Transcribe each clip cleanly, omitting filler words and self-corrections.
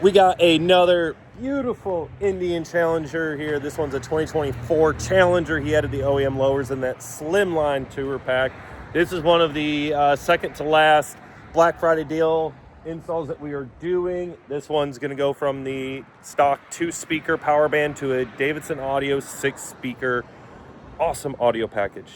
We got another beautiful Indian Challenger here. This one's a 2024 Challenger. He added the OEM lowers in that slimline tour pack. This is one of the second to last Black Friday deal installs that we are doing. This one's going to go from the stock 2-speaker power band to a Davidson Audio 6-speaker. Awesome audio package.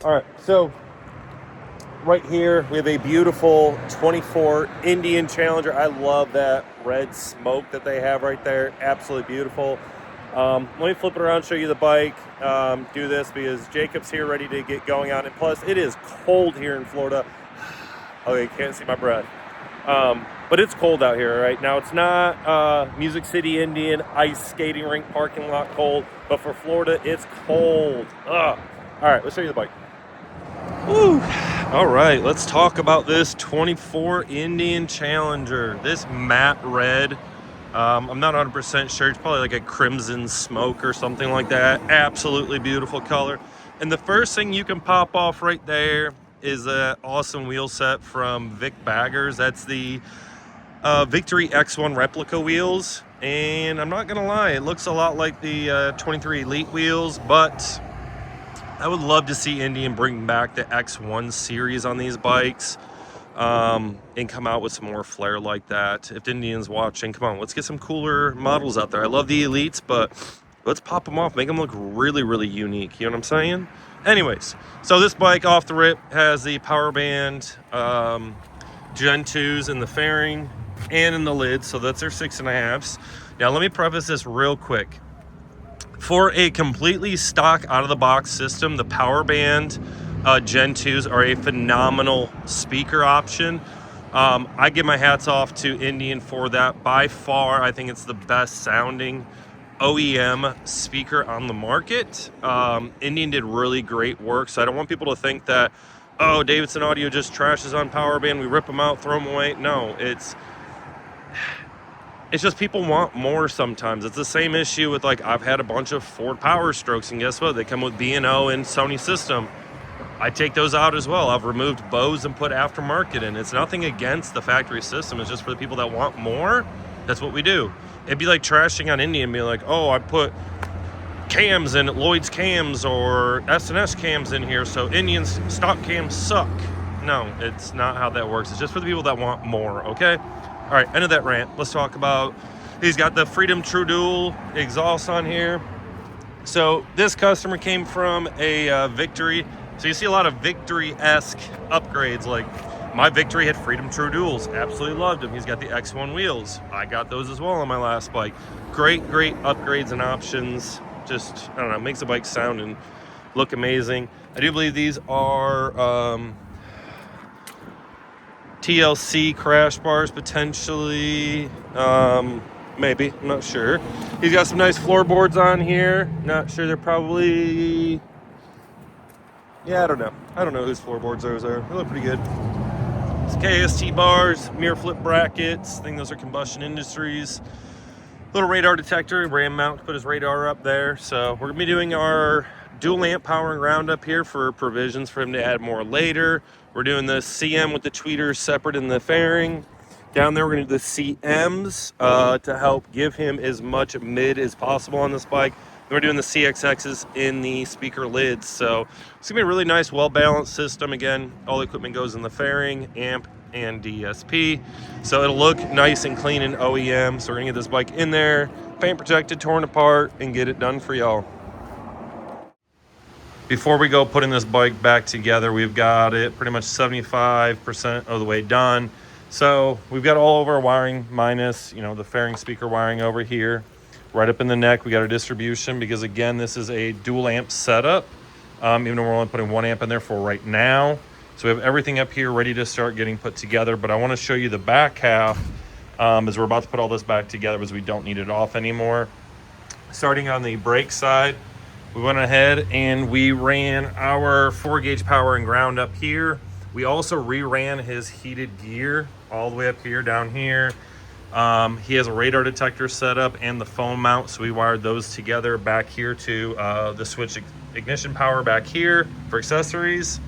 All right, so right here we have a beautiful 24 Indian Challenger. I love that red smoke that they have right there. Absolutely beautiful. Let me flip it around, show you the bike. Do this because Jacob's here ready to get going on it. Plus, it is cold here in Florida. Oh, you can't see my breath. But it's cold out here right now. It's not Music City Indian ice skating rink parking lot cold, but for Florida, it's cold. Ugh. All right, let's show you the bike. Woo. All right, let's talk about this 24 Indian Challenger. This matte red, I'm not 100% sure. It's probably like a crimson smoke or something like that. Absolutely beautiful color. And the first thing you can pop off right there is an awesome wheel set from Vic Baggers. That's the Victory X1 replica wheels. And I'm not gonna lie, it looks a lot like the 23 Elite wheels, but I would love to see Indian bring back the X1 series on these bikes and come out with some more flair like that. If Indian's watching, come on, let's get some cooler models out there. I love the Elites, but let's pop them off, make them look really, really unique. You know what I'm saying? Anyways, so this bike off the rip has the power band Gen 2s in the fairing and in the lid, so that's their 6.5s. Now, let me preface this real quick. For a completely stock out-of-the-box system, the power band Gen 2s are a phenomenal speaker option. I give my hats off to Indian for that. By far, I think it's the best sounding OEM speaker on the market. Indian did really great work, so I don't want people to think that, oh, Davidson Audio just trashes on power band, we rip them out, throw them away. No, it's just people want more sometimes. It's the same issue with, like, I've had a bunch of Ford Power Strokes, and guess what? They come with B&O and Sony system. I take those out as well. I've removed Bose and put aftermarket in. It's nothing against the factory system. It's just for the people that want more. That's what we do. It'd be like trashing on Indian, being like, oh, I put cams in Lloyd's cams or S&S cams in here, so Indian's stock cams suck. No, it's not how that works. It's just for the people that want more, okay? All right, end of that rant. Let's talk about, he's got the Freedom True Dual exhaust on here. So this customer came from a Victory. So you see a lot of Victory-esque upgrades. Like my Victory had Freedom True Duals. Absolutely loved him. He's got the X1 wheels. I got those as well on my last bike. Great upgrades and options. Just, I don't know, makes the bike sound and look amazing. I do believe these are TLC crash bars potentially, maybe, I'm not sure. He's got some nice floorboards on here. Not sure, they're probably, yeah, I don't know whose floorboards those are. They look pretty good. It's KST bars, mirror flip brackets. I think those are Combustion Industries. Little radar detector, ram mount to put his radar up there. So we're gonna be doing our dual amp power and ground up here for provisions for him to add more later. We're doing the CM with the tweeters separate in the fairing. Down there, we're gonna do the CMs to help give him as much mid as possible on this bike. Then we're doing the CXXs in the speaker lids. So it's gonna be a really nice, well-balanced system. Again, all the equipment goes in the fairing, amp, and DSP. So it'll look nice and clean in OEM. So we're gonna get this bike in there, paint protected, torn apart, and get it done for y'all. Before we go putting this bike back together, we've got it pretty much 75% of the way done. So we've got all of our wiring minus, the fairing speaker wiring over here. Right up in the neck, we got our distribution because, again, this is a dual amp setup, even though we're only putting 1 amp in there for right now. So we have everything up here ready to start getting put together, but I want to show you the back half as we're about to put all this back together because we don't need it off anymore. Starting on the brake side, we went ahead and we ran our 4-gauge power and ground up here. We also reran his heated gear all the way up here, down here. He has a radar detector set up and the phone mount, so we wired those together back here to the switch ignition power back here for accessories.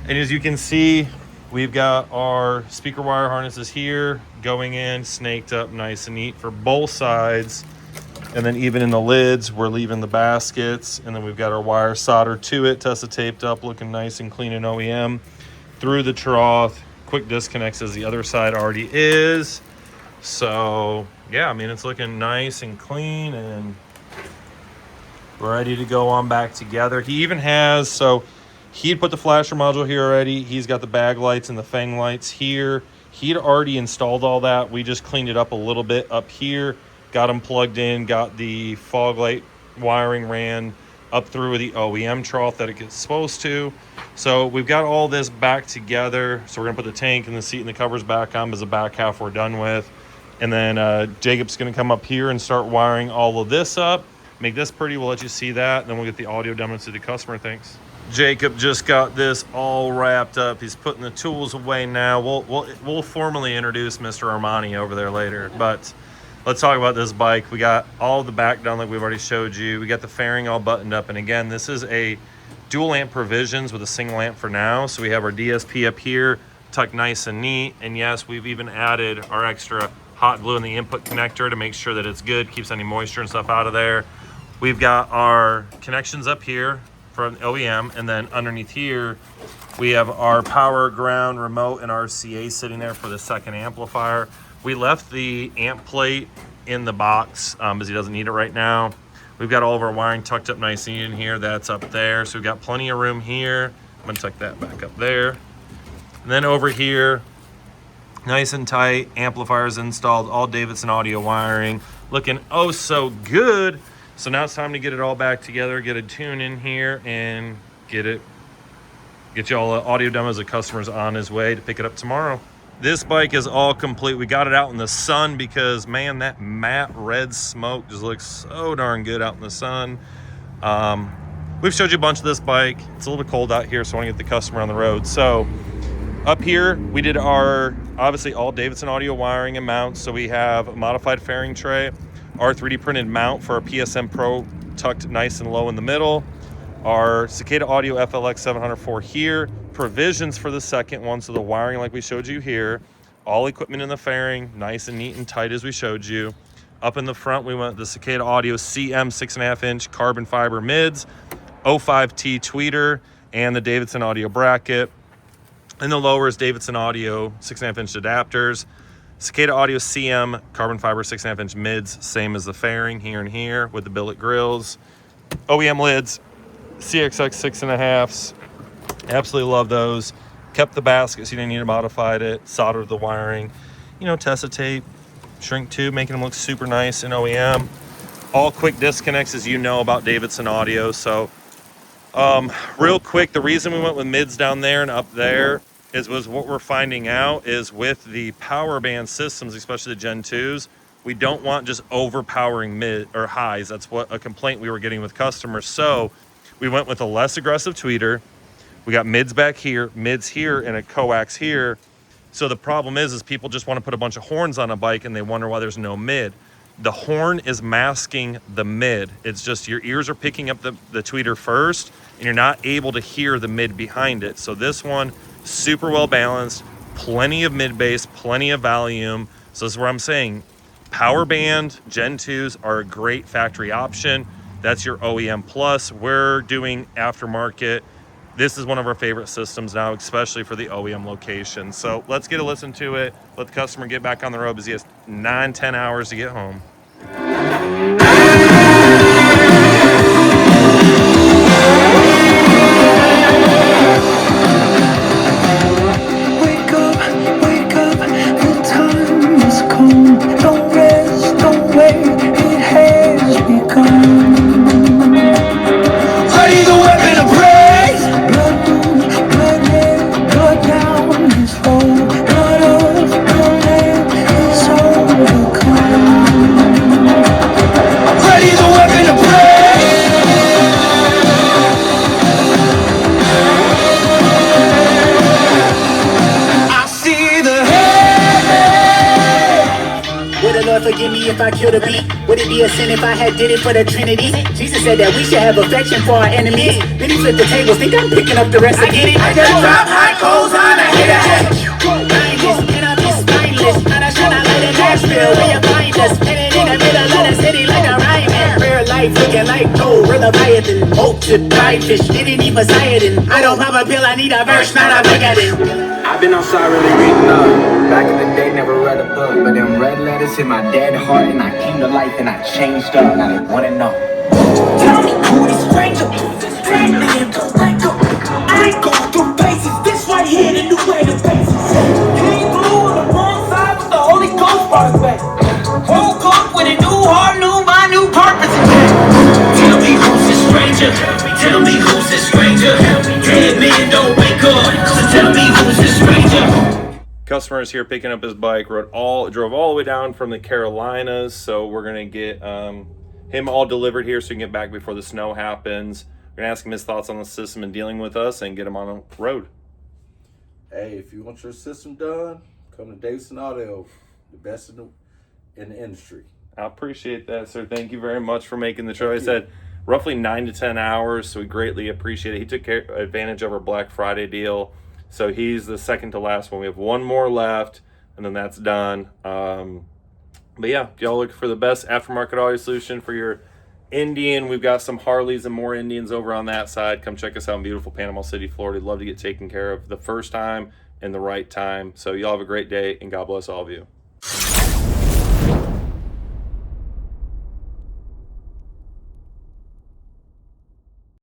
And as you can see, we've got our speaker wire harnesses here going in, snaked up nice and neat for both sides. And then even in the lids, we're leaving the baskets. And then we've got our wire soldered to it, Tessa taped up, looking nice and clean and OEM. Through the trough, quick disconnects as the other side already is. So yeah, I mean, it's looking nice and clean and ready to go on back together. He even has, so he'd put the flasher module here already. He's got the bag lights and the fang lights here. He'd already installed all that. We just cleaned it up a little bit up here, got them plugged in, got the fog light wiring ran up through the OEM trough that it gets supposed to. So we've got all this back together. So we're gonna put the tank and the seat and the covers back on, because the back half we're done with. And then Jacob's gonna come up here and start wiring all of this up. Make this pretty, we'll let you see that. And then we'll get the audio demo to the customer, thanks. Jacob just got this all wrapped up. He's putting the tools away now. We'll formally introduce Mr. Armani over there later, but let's talk about this bike. We got all the back done like we've already showed you. We got the fairing all buttoned up. And again, this is a dual amp provisions with a single amp for now. So we have our DSP up here, tucked nice and neat. And yes, we've even added our extra hot glue in the input connector to make sure that it's good, keeps any moisture and stuff out of there. We've got our connections up here from OEM, and then underneath here, we have our power, ground, remote, and RCA sitting there for the second amplifier. We left the amp plate in the box because he doesn't need it right now. We've got all of our wiring tucked up nice and neat in here. That's up there. So we've got plenty of room here. I'm gonna tuck that back up there. And then over here, nice and tight, amplifiers installed, all Davidson audio wiring, looking oh so good. So now it's time to get it all back together, get a tune in here, and get you all audio demos of customers on his way to pick it up tomorrow. This bike is all complete. We got it out in the sun because, man, that matte red smoke just looks so darn good out in the sun. We've showed you a bunch of this bike. It's a little bit cold out here, so I want to get the customer on the road. So up here, we did our, obviously, all Davidson audio wiring and mounts. So we have a modified fairing tray, our 3D printed mount for our PSM Pro tucked nice and low in the middle, our Cicada Audio FLX 704 here, provisions for the second one, so the wiring like we showed you here, all equipment in the fairing, nice and neat and tight as we showed you. Up in the front, we went the Cicada Audio CM 6.5 inch carbon fiber mids, 05T tweeter, and the Davidson Audio bracket. In the lower is Davidson Audio 6.5 inch adapters, Cicada Audio CM carbon fiber 6.5 inch mids, same as the fairing here and here with the billet grills. OEM lids, CXX 6.5s, absolutely love those. Kept the baskets, you didn't need to modify it, soldered the wiring, you know, Tessa tape, shrink tube, making them look super nice in OEM. All quick disconnects, as you know about Davidson Audio. So real quick, the reason we went with mids down there and up there was what we're finding out is with the power band systems, especially the Gen 2s, we don't want just overpowering mid or highs. That's what a complaint we were getting with customers. So we went with a less aggressive tweeter. We got mids back here, mids here, and a coax here. So the problem is people just want to put a bunch of horns on a bike and they wonder why there's no mid. The horn is masking the mid. It's just your ears are picking up the tweeter first and you're not able to hear the mid behind it. So this one, super well balanced, plenty of mid bass, plenty of volume. So this is where I'm saying power band Gen 2s are a great factory option. That's your OEM plus. We're doing aftermarket. This is one of our favorite systems now, especially for the OEM location. So let's get a listen to it. Let the customer get back on the road because he has 9-10 hours to get home. Wake up, the time has come. Don't rest, don't wait, it has begun. Ready the weapon of praise. Blood moon, blood red, blood down his hole. Blood of the lamb is overcome. forgive me if I killed a beat. Would it be a sin if I had did it for the Trinity? Jesus said that we should have affection for our enemies. Then he flipped the tables, think I'm picking up the rest. I get it. I just drop high coals on a hitter. Mindless, and I'm just spineless. Not a shot I light in Nashville where you find us. Pinning in the middle of the city like a rhyming. Rare life looking like gold, real Leviathan. Multiplied fish, didn't need Poseidon. I don't pop a pill, I need a verse, not a Megadon. I've been outside really reading up. Back in the day, never read a book, but them red letters hit my dead heart, and I came to life and I changed up. Now they wanna know. Tell me who this stranger is. Tell me if don't like him. I ain't going through paces. This right here, the new way to faces. King blue on the wrong side, but the Holy Ghost brought us back. Woke up with a new heart, knew my new purpose. Tell me who's this stranger. Tell me who's this stranger. Dead men don't wake up, so tell me who's this stranger. Customer is here picking up his bike. Drove all the way down from the Carolinas, so we're gonna get him all delivered here so he can get back before the snow happens. We're gonna ask him his thoughts on the system and dealing with us, and get him on the road. Hey, if you want your system done, come to Davidson Auto, the best in the industry. I appreciate that, sir. Thank you very much for making the trip. I said roughly 9 to 10 hours, so we greatly appreciate it. He took advantage of our Black Friday deal, so he's the second to last one. We have one more left, and then that's done. But yeah, if y'all look for the best aftermarket audio solution for your Indian, we've got some Harleys and more Indians over on that side. Come check us out in beautiful Panama City, Florida. We'd love to get taken care of the first time and the right time. So y'all have a great day, and God bless all of you.